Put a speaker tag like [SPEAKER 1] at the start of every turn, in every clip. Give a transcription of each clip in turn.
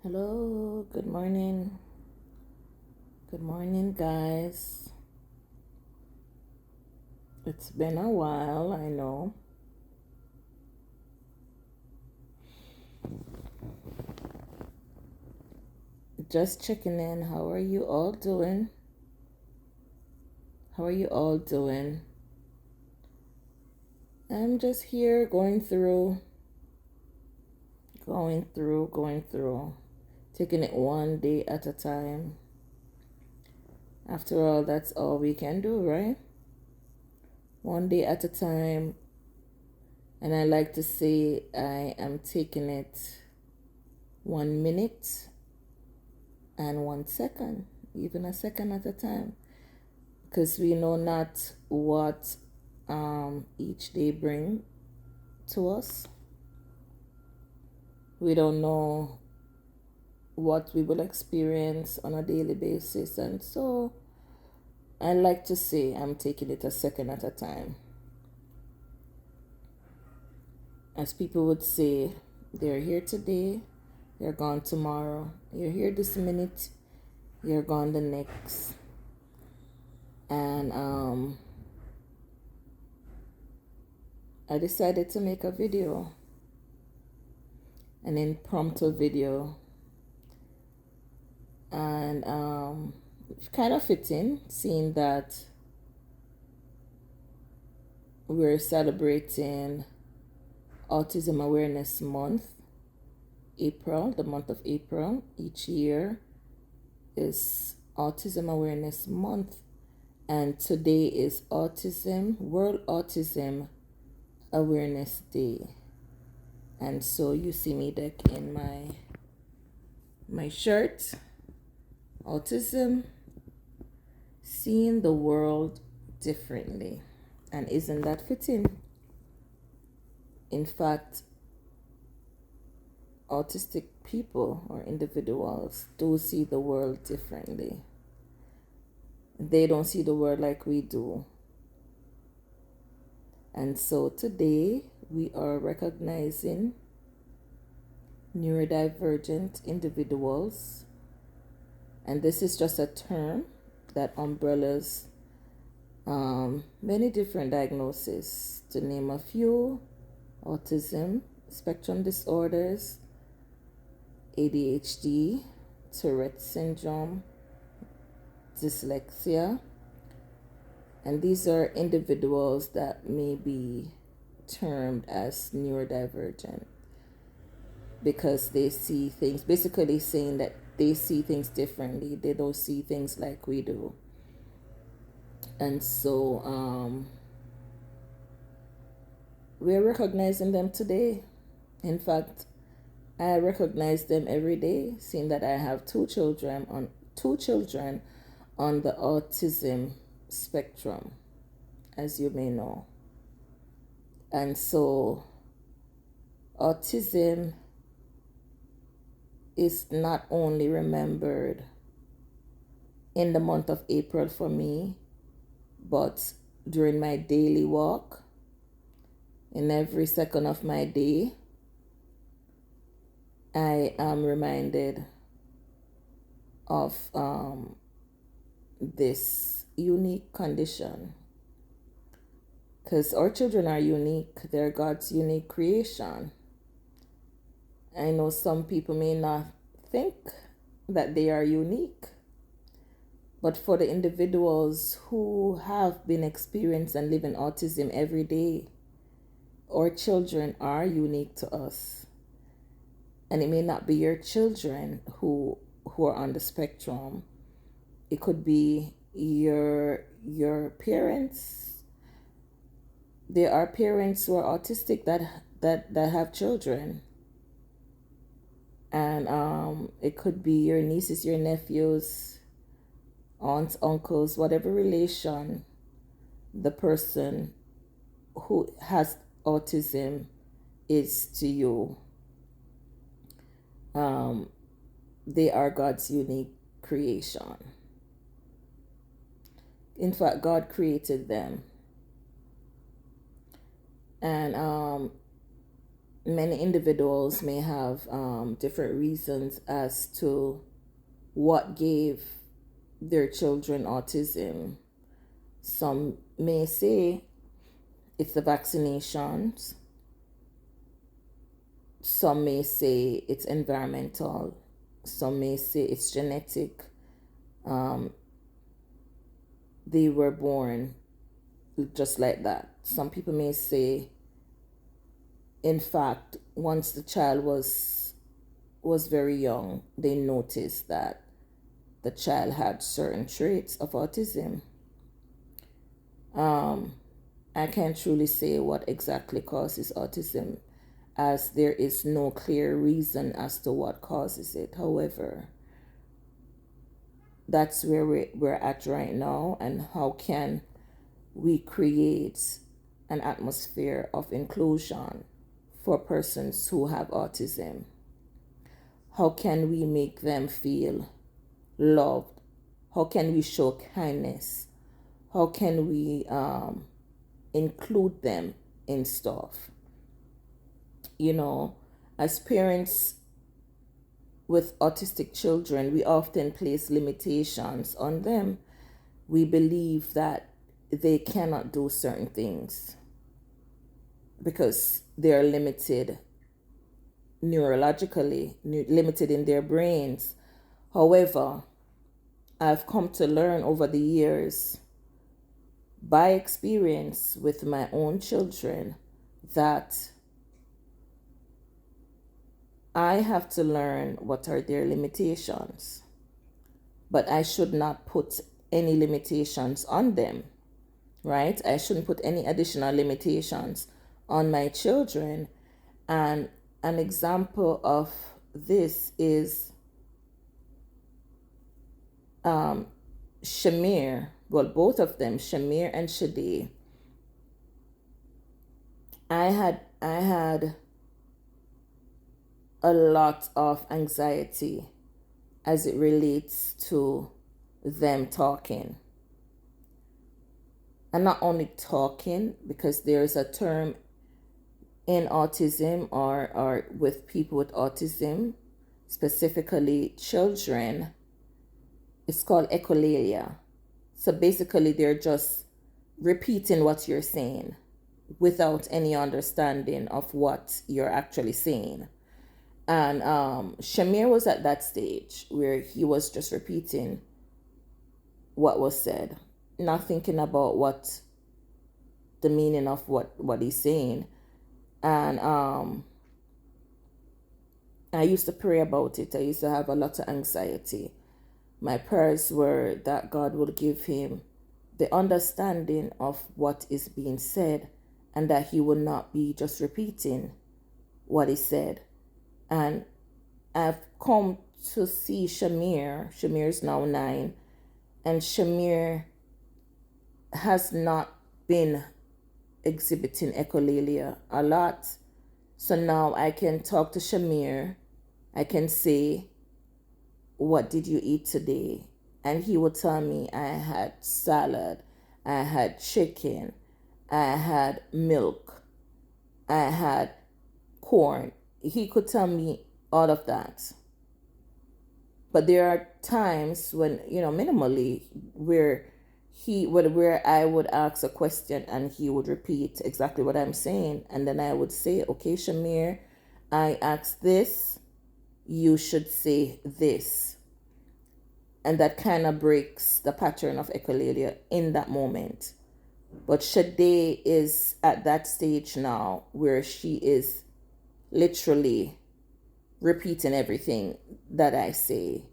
[SPEAKER 1] Hello, good morning. Good morning, guys. It's been a while, I know. Just checking in. How are you all doing? How are you all doing? I'm just here going through, taking it one day at a time. After all, that's all we can do, right? One day at a time. And I like to say I am taking it 1 minute and 1 second, even a second at a time, because we know not what each day bring to us. We don't know what we will experience on a daily basis, and so I like to say I'm taking it a second at a time. As people would say, they're here today, they're gone tomorrow. You're here this minute, you're gone the next. And I decided to make a video, an impromptu video, and it's kind of fitting, seeing that we're celebrating Autism Awareness Month, April, the month of April. Each year is Autism Awareness Month, and today is World Autism Awareness Day. And so you see me deck in my shirt, Autism, seeing the world differently. And isn't that fitting? In fact, autistic people or individuals do see the world differently. They don't see the world like we do. And so today we are recognizing neurodivergent individuals. And this is just a term that umbrellas many different diagnoses. To name a few: autism, spectrum disorders, ADHD, Tourette syndrome, dyslexia. And these are individuals that may be termed as neurodivergent because they see things, basically saying that they see things differently. They don't see things like we do. And so we're recognizing them today. In fact, I recognize them every day, seeing that I have two children on the autism spectrum, as you may know. And so autism is not only remembered in the month of April for me, but during my daily walk, in every second of my day, I am reminded of this unique condition. Because our children are unique, they're God's unique creation. I know some people may not think that they are unique, but for the individuals who have been experienced and live in autism every day, our children are unique to us. And it may not be your children who are on the spectrum. It could be your parents. There are parents who are autistic that have children. And it could be your nieces, your nephews, aunts, uncles, whatever relation the person who has autism is to you. They are God's unique creation. In fact, God created them. And many individuals may have different reasons as to what gave their children autism. Some may say it's the vaccinations. Some may say it's environmental. Some may say it's genetic. They were born just like that. Some people may say, in fact, once the child was very young, they noticed that the child had certain traits of autism. I can't truly say what exactly causes autism, as there is no clear reason as to what causes it. However, that's where we're at right now, and how can we create an atmosphere of inclusion for persons who have autism? How can we make them feel loved? How can we show kindness? How can we include them in stuff? As parents with autistic children, we often place limitations on them. We believe that they cannot do certain things because they are limited neurologically, limited in their brains. However, I've come to learn over the years, by experience with my own children, that I have to learn what are their limitations. But I should not put any limitations on them, right? I shouldn't put any additional limitations on my children. And an example of this is Shamir. Well, both of them, Shamir and Shade. I had a lot of anxiety as it relates to them talking. And not only talking, because there's a term in autism or with people with autism, specifically children, it's called echolalia. So basically they're just repeating what you're saying without any understanding of what you're actually saying. And Shamir was at that stage where he was just repeating what was said, not thinking about what the meaning of what he's saying. And I used to pray about it. I used to have a lot of anxiety. My prayers were that God would give him the understanding of what is being said, and that he would not be just repeating what he said. And I've come to see Shamir. Shamir is now 9, and Shamir has not been exhibiting echolalia a lot. So now I can talk to Shamir. I can say, "What did you eat today?" And he would tell me, "I had salad, I had chicken, I had milk, I had corn." He could tell me all of that. But there are times when, minimally, where I would ask a question and he would repeat exactly what I'm saying. And then I would say, "Okay, Shamir, I asked this, you should say this." And that kind of breaks the pattern of echolalia in that moment. But Shade is at that stage now where she is literally repeating everything that I say.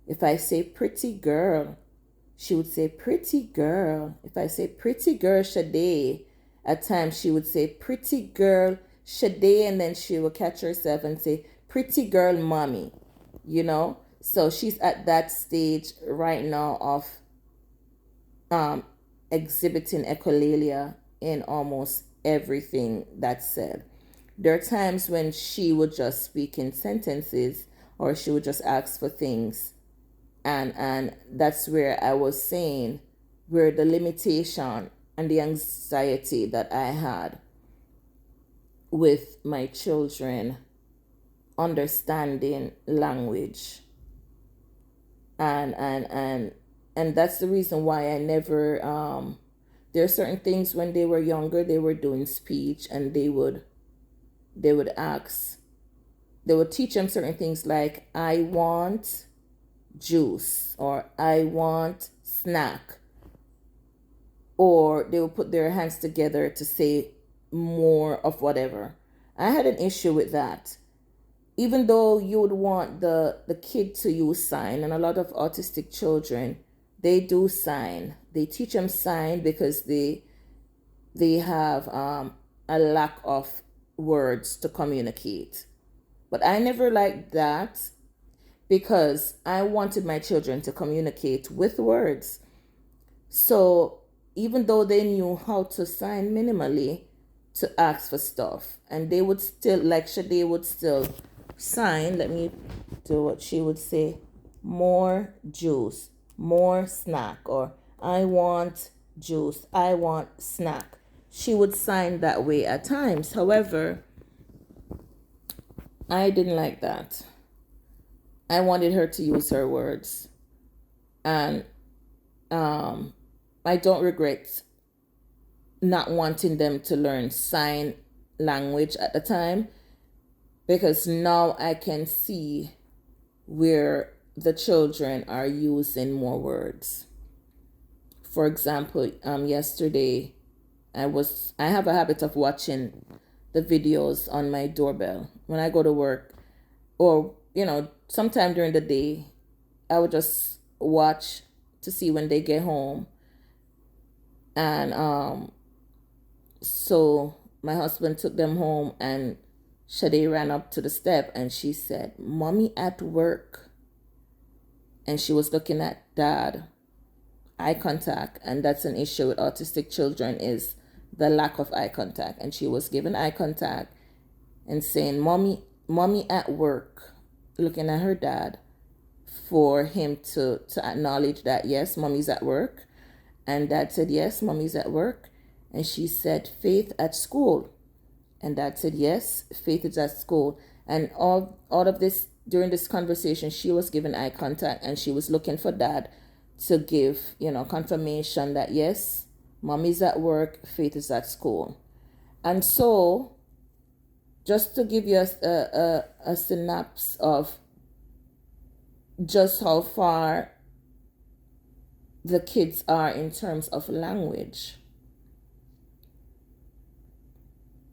[SPEAKER 1] If I say "pretty girl," she would say "pretty girl." If I say "pretty girl Shade," at times she would say "pretty girl Shade," and then she would catch herself and say "pretty girl mommy," So she's at that stage right now of exhibiting echolalia in almost everything that's said. There are times when she would just speak in sentences, or she would just ask for things. And that's where I was saying where the limitation and the anxiety that I had. with my children understanding language. And that's the reason why I never there are certain things when they were younger, they were doing speech, and they would ask, they would teach them certain things like, I want juice, or I want snack, or they would put their hands together to say more of whatever. I had an issue with that. Even though you would want the kid to use sign, and a lot of autistic children, they do sign. They teach them sign because they have a lack of words to communicate. But I never liked that, because I wanted my children to communicate with words. So even though they knew how to sign minimally to ask for stuff, and they would still, like Shade would still sign, let me do what she would say, more juice, more snack, or I want juice, I want snack. She would sign that way at times. However, I didn't like that. I wanted her to use her words. And I don't regret not wanting them to learn sign language at the time, because now I can see where the children are using more words. For example, yesterday I have a habit of watching the videos on my doorbell when I go to work, or sometime during the day. I would just watch to see when they get home. And so my husband took them home, and Shade ran up to the step and she said, "Mommy at work." And she was looking at Dad, eye contact, and that's an issue with autistic children, is the lack of eye contact. And she was giving eye contact and saying, Mommy at work, looking at her dad, for him to acknowledge that, yes, Mommy's at work. And Dad said, yes, Mommy's at work. And she said, Faith at school. And Dad said, yes, Faith is at school. And all of this, during this conversation, she was giving eye contact, and she was looking for Dad to give, confirmation that, yes, Mommy's at work, Faith is at school. And so, just to give you a synopsis of just how far the kids are in terms of language.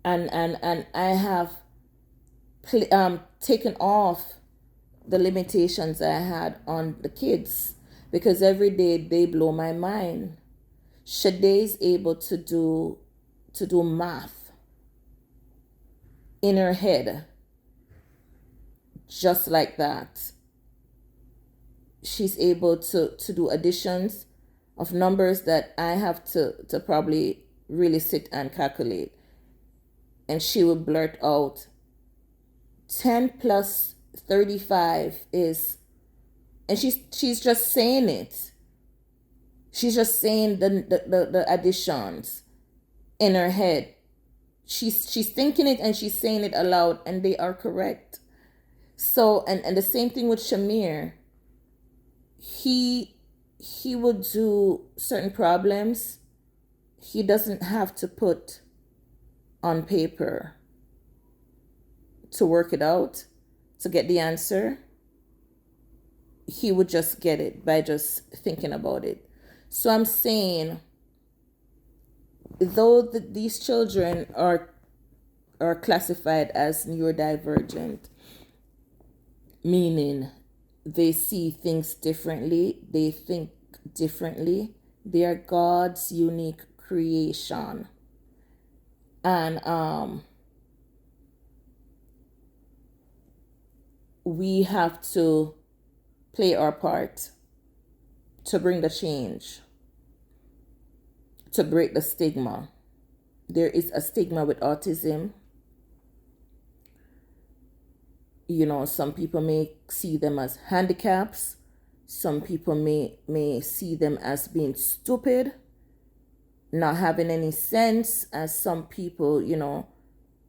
[SPEAKER 1] And I have taken off the limitations I had on the kids, because every day they blow my mind. Shade is able to do math in her head just like that. She's able to do additions of numbers that I have to probably really sit and calculate. And she would blurt out, 10 plus 35 is, and she's just saying it. She's just saying the additions in her head. She's thinking it and she's saying it aloud, and they are correct. So, and the same thing with Shamir. He would do certain problems. He doesn't have to put on paper to work it out, to get the answer. He would just get it by just thinking about it. So I'm saying, though these children are classified as neurodivergent, meaning they see things differently, they think differently, they are God's unique creation. And we have to play our part to bring the change, to break the stigma. There is a stigma with autism. Some people may see them as handicaps. Some people may see them as being stupid, not having any sense, as some people,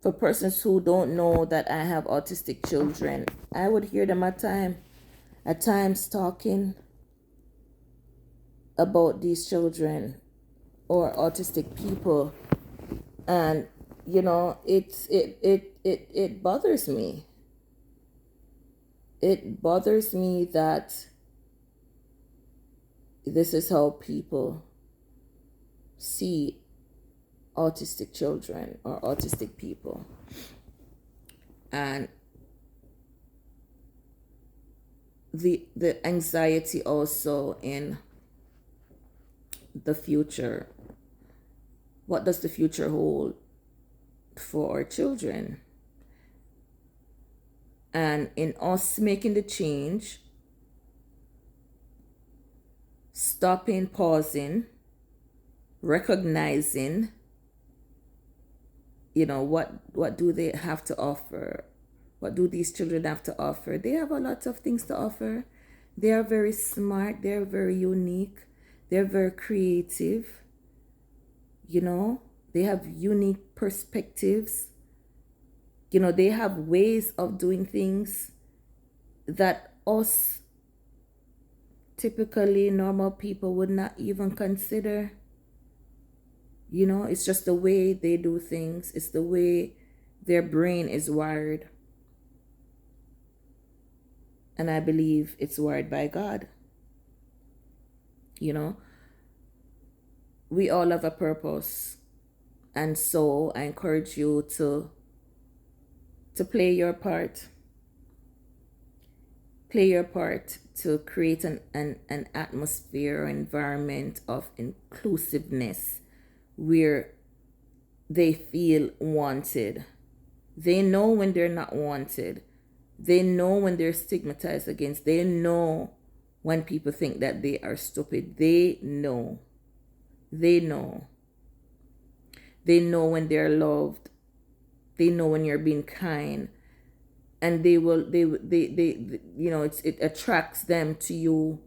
[SPEAKER 1] For persons who don't know that I have autistic children, I would hear them at times talking about these children or autistic people, and it bothers me. It bothers me that this is how people see autistic children or autistic people. And the anxiety also in the future. What does the future hold for our children? And in us making the change, stopping, pausing, recognizing, what do they have to offer? What do these children have to offer? They have a lot of things to offer. They are very smart. They're very unique. They're very creative. They have unique perspectives. They have ways of doing things that us typically normal people would not even consider. It's just the way they do things. It's the way their brain is wired. And I believe it's wired by God. We all have a purpose. And so I encourage you to play your part. Play your part to create an atmosphere or environment of inclusiveness where they feel wanted. They know when they're not wanted. They know when they're stigmatized against. They know when people think that they are stupid. They know. They know. They know when they're loved. They know when you're being kind. And they it attracts them to you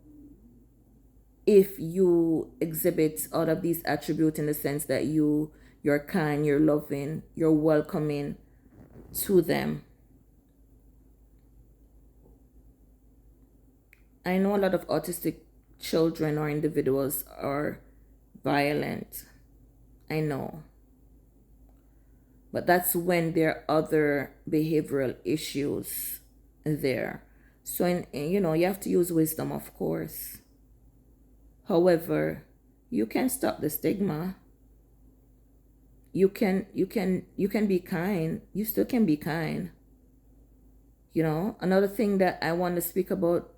[SPEAKER 1] if you exhibit all of these attributes, in the sense that you're kind, you're loving, you're welcoming to them. I know a lot of autistic children or individuals are violent. I know. But that's when there are other behavioral issues there. So, you have to use wisdom, of course. However, you can stop the stigma. You can be kind. You still can be kind. Another thing that I want to speak about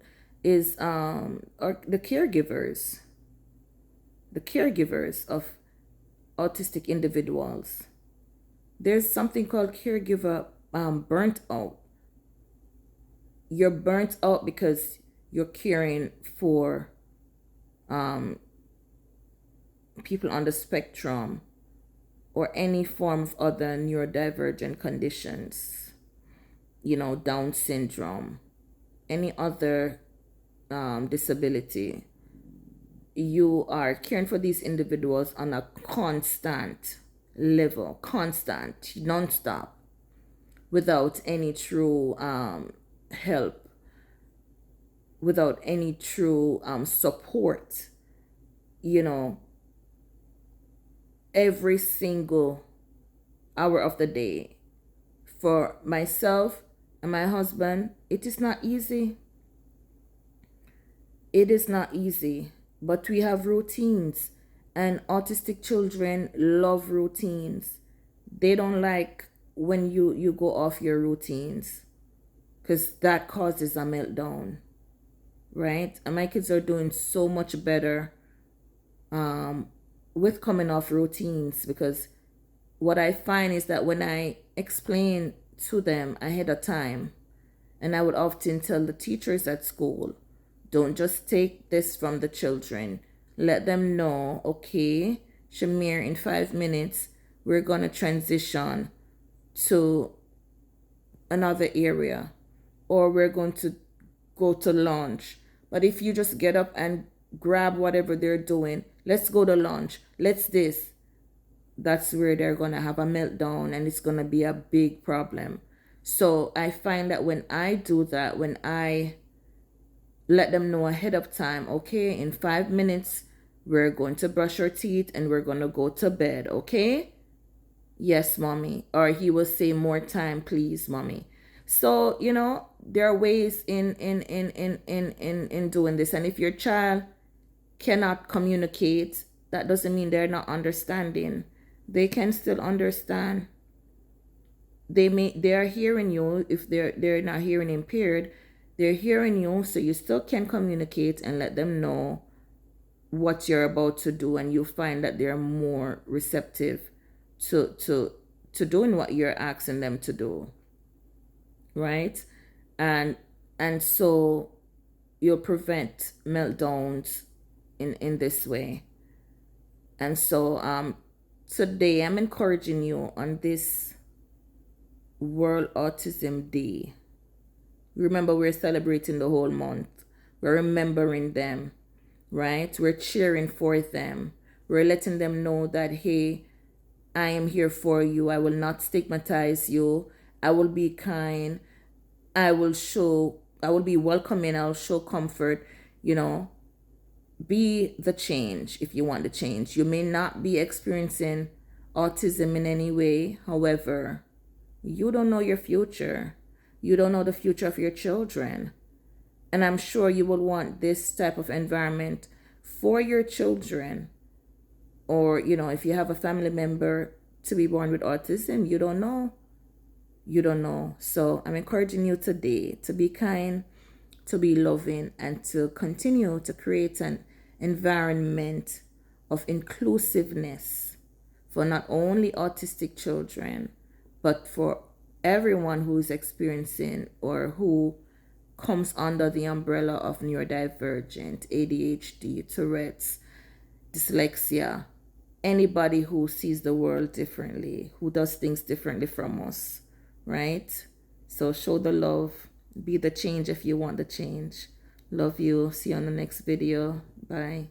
[SPEAKER 1] is the caregivers. The caregivers of autistic individuals. There's something called caregiver burnt out. You're burnt out because you're caring for people on the spectrum or any form of other neurodivergent conditions, Down syndrome, any other disability. You are caring for these individuals on a constant level, non-stop, without any true help, without any true support, every single hour of the day. For myself and my husband, it is not easy. It is not easy, but we have routines, and autistic children love routines. They don't like when you go off your routines, because that causes a meltdown, right? And my kids are doing so much better with coming off routines, because what I find is that when I explain to them ahead of time, and I would often tell the teachers at school, don't just take this from the children. Let them know, okay, Shamir, in 5 minutes, we're going to transition to another area, or we're going to go to lunch. But if you just get up and grab whatever they're doing, let's go to lunch, let's this, that's where they're going to have a meltdown and it's going to be a big problem. So I find that when I do that, when I let them know ahead of time, okay, in 5 minutes, we're going to brush our teeth and we're going to go to bed, okay? Yes, mommy. Or he will say, more time, please, mommy. So, there are ways in doing this. And if your child cannot communicate, that doesn't mean they're not understanding. They can still understand. They are hearing you. If they're not hearing impaired, they're hearing you, so you still can communicate and let them know what you're about to do, and you find that they're more receptive to doing what you're asking them to do, right? And so you'll prevent meltdowns in this way. And so today I'm encouraging you on this World Autism Day. Remember, we're celebrating the whole month. We're remembering them, right? We're cheering for them. We're letting them know that, hey, I am here for you. I will not stigmatize you. I will be kind. I will be welcoming. I'll show comfort. Be the change if you want the change. You may not be experiencing autism in any way. However, you don't know your future. You don't know the future of your children. And I'm sure you will want this type of environment for your children. Or, if you have a family member to be born with autism, you don't know. You don't know. So I'm encouraging you today to be kind, to be loving, and to continue to create an environment of inclusiveness for not only autistic children, but for everyone who is experiencing or who comes under the umbrella of neurodivergent, ADHD, Tourette's, dyslexia, anybody who sees the world differently, who does things differently from us, right? So show the love, be the change if you want the change. Love you. See you on the next video. Bye.